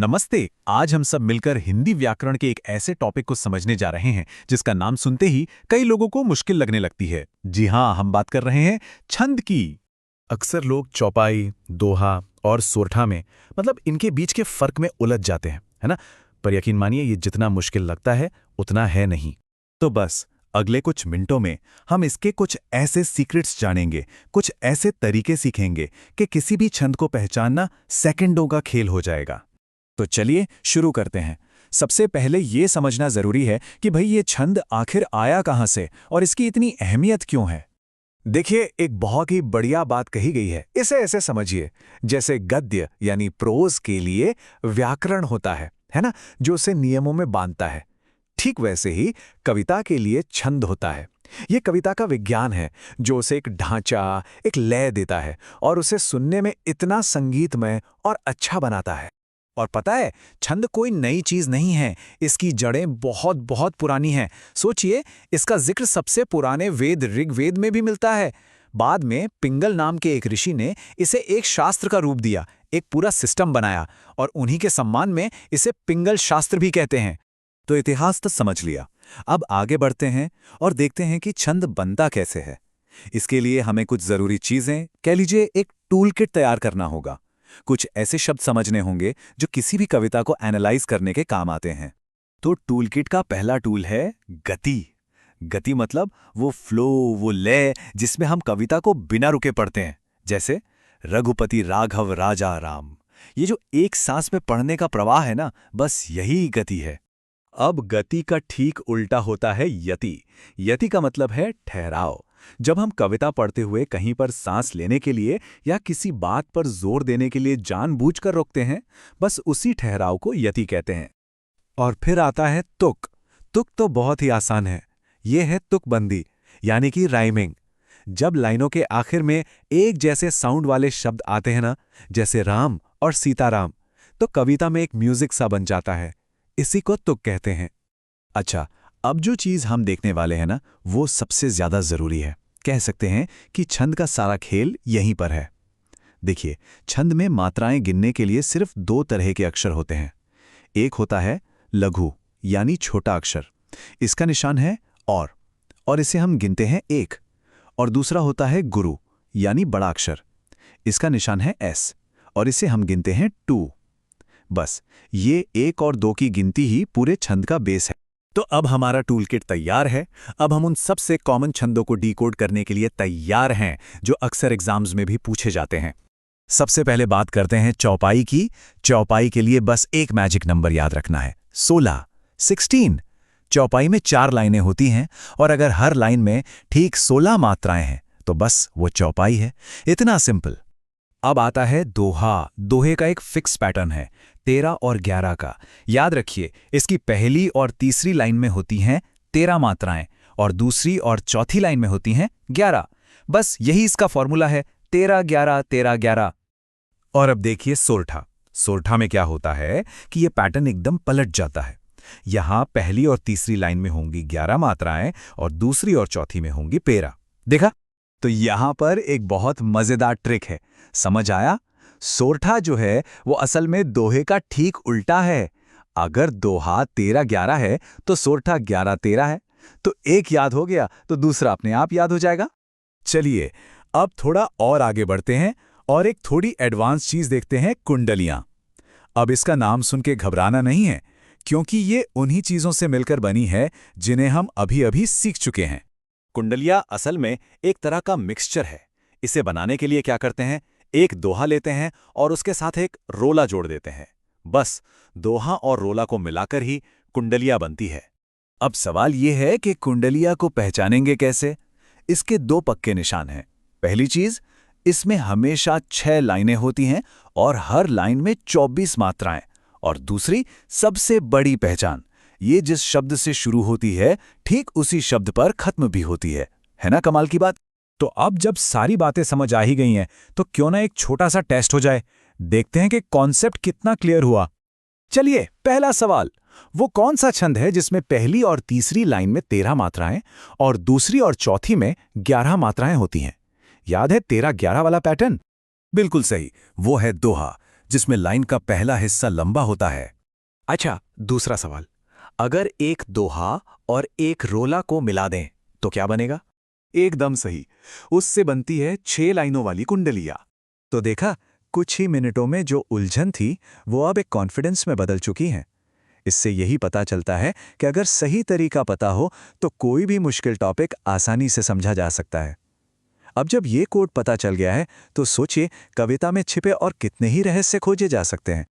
नमस्ते। आज हम सब मिलकर हिंदी व्याकरण के एक ऐसे टॉपिक को समझने जा रहे हैं जिसका नाम सुनते ही कई लोगों को मुश्किल लगने लगती है। जी हाँ, हम बात कर रहे हैं छंद की। अक्सर लोग चौपाई, दोहा और सोरठा में इनके बीच के फर्क में उलझ जाते हैं, है ना। पर यकीन मानिए, ये जितना मुश्किल लगता है उतना है नहीं। तो बस अगले कुछ मिनटों में हम इसके कुछ ऐसे सीक्रेट्स जानेंगे, कुछ ऐसे तरीके सीखेंगे कि किसी भी छंद को पहचानना सेकंडों का खेल हो जाएगा। तो चलिए शुरू करते हैं। सबसे पहले ये समझना जरूरी है कि भाई ये छंद आखिर आया कहाँ से और इसकी इतनी अहमियत क्यों है। देखिए, एक बहुत ही बढ़िया बात कही गई है। इसे ऐसे समझिए, जैसे गद्य यानी प्रोज के लिए व्याकरण होता है ना, जो उसे नियमों में बांधता है। ठीक वैसे ही कविता के लिए छंद होता है। ये कविता का विज्ञान है जो उसे एक ढांचा, एक लय देता है और उसे सुनने में इतना संगीतमय और अच्छा बनाता है। और पता है, छंद कोई नई चीज नहीं है, इसकी जड़ें बहुत बहुत पुरानी हैं। सोचिए, इसका जिक्र सबसे पुराने वेद ऋग्वेद में भी मिलता है। बाद में पिंगल नाम के एक ऋषि ने इसे एक शास्त्र का रूप दिया, एक पूरा सिस्टम बनाया, और उन्हीं के सम्मान में इसे पिंगल शास्त्र भी कहते हैं। तो इतिहास तो समझ लिया। अब आगे बढ़ते हैं और देखते हैं कि छंद बनता कैसे है। इसके लिए हमें कुछ जरूरी चीजें, कह लीजिए एक टूल किट तैयार करना होगा। कुछ ऐसे शब्द समझने होंगे जो किसी भी कविता को एनालाइज करने के काम आते हैं। तो टूल किट का पहला टूल है गति। गति मतलब वो फ्लो, वो लय जिसमें हम कविता को बिना रुके पढ़ते हैं। जैसे रघुपति राघव राजा राम। ये जो एक सांस में पढ़ने का प्रवाह है ना, बस यही गति है। अब गति का ठीक उल्टा होता है यति। यति का मतलब है ठहराव। जब हम कविता पढ़ते हुए कहीं पर सांस लेने के लिए या किसी बात पर जोर देने के लिए जानबूझकर रोकते हैं, बस उसी ठहराव को यति कहते हैं। और फिर आता है तुक। तुक तो बहुत ही आसान है। ये है तुकबंदी, यानी कि राइमिंग। जब लाइनों के आखिर में एक जैसे साउंड वाले शब्द आते हैं ना, जैसे राम और सीताराम, तो कविता में एक म्यूजिक सा बन जाता है। इसी को तुक कहते हैं। अच्छा, अब जो चीज हम देखने वाले हैं ना, वो सबसे ज्यादा जरूरी है। कह सकते हैं कि छंद का सारा खेल यहीं पर है। देखिए, छंद में मात्राएं गिनने के लिए सिर्फ दो तरह के अक्षर होते हैं। एक होता है लघु, यानी छोटा अक्षर। इसका निशान है और इसे हम गिनते हैं एक। और दूसरा होता है गुरु, यानी बड़ा अक्षर। इसका निशान है एस और इसे हम गिनते हैं 2। बस ये 1 और 2 की गिनती ही पूरे छंद का बेस है। तो अब हमारा टूल किट तैयार है। अब हम उन सबसे कॉमन छंदों को डिकोड करने के लिए तैयार हैं जो अक्सर एग्जाम्स में भी पूछे जाते हैं। सबसे पहले बात करते हैं चौपाई की। चौपाई के लिए बस एक मैजिक नंबर याद रखना है, 16। चौपाई में 4 लाइनें होती हैं और अगर हर लाइन में ठीक 16 मात्राएं हैं तो बस वो चौपाई है। इतना सिंपल। अब आता है दोहा। दोहे का एक फिक्स पैटर्न है, 13 और 11 का। याद रखिए, इसकी पहली और तीसरी लाइन में होती हैं 13 मात्राएं और दूसरी और चौथी लाइन में होती हैं 11। बस यही इसका फॉर्मूला है, 13-11 13-11। और अब देखिए सोरठा। सोरठा में क्या होता है कि ये पैटर्न एकदम पलट जाता है। यहां पहली और तीसरी लाइन में होंगी 11 मात्राएं और दूसरी और चौथी में होंगी 13। देखा? तो यहां पर एक बहुत मजेदार ट्रिक है। समझ आया? सोरठा जो है वो असल में दोहे का ठीक उल्टा है। अगर दोहा 13-11 है तो सोरठा 11-13 है। तो एक याद हो गया तो दूसरा अपने आप याद हो जाएगा। चलिए, अब थोड़ा और आगे बढ़ते हैं और एक थोड़ी एडवांस चीज देखते हैं, कुंडलियां। अब इसका नाम सुन के घबराना नहीं है, क्योंकि ये उन्हीं चीजों से मिलकर बनी है जिन्हें हम अभी अभी सीख चुके हैं। कुंडलियां असल में एक तरह का मिक्सचर है। इसे बनाने के लिए क्या करते हैं, एक दोहा लेते हैं और उसके साथ एक रोला जोड़ देते हैं। बस दोहा और रोला को मिलाकर ही कुंडलिया बनती है। अब सवाल यह है कि कुंडलिया को पहचानेंगे कैसे। इसके 2 पक्के निशान हैं। पहली चीज, इसमें हमेशा 6 लाइनें होती हैं और हर लाइन में 24 मात्राएं। और दूसरी सबसे बड़ी पहचान, ये जिस शब्द से शुरू होती है ठीक उसी शब्द पर खत्म भी होती है ना कमाल की बात। तो अब जब सारी बातें समझ आ ही गई हैं, तो क्यों ना एक छोटा सा टेस्ट हो जाए। देखते हैं कि कॉन्सेप्ट कितना क्लियर हुआ। चलिए, पहला सवाल, वो कौन सा छंद है जिसमें पहली और तीसरी लाइन में 13 मात्राएं और दूसरी और चौथी में 11 मात्राएं होती हैं? याद है 13-11 वाला पैटर्न? बिल्कुल सही, वो है दोहा। जिसमें लाइन का पहला हिस्सा लंबा होता है। अच्छा, दूसरा सवाल, अगर एक दोहा और एक रोला को मिला दें तो क्या बनेगा? एकदम सही। उससे बनती है 6 लाइनों वाली कुंडलिया। तो देखा, कुछ ही मिनटों में जो उलझन थी वो अब एक कॉन्फिडेंस में बदल चुकी है। इससे यही पता चलता है कि अगर सही तरीका पता हो तो कोई भी मुश्किल टॉपिक आसानी से समझा जा सकता है। अब जब ये कोड पता चल गया है तो सोचिए, कविता में छिपे और कितने ही रहस्य खोजे जा सकते हैं।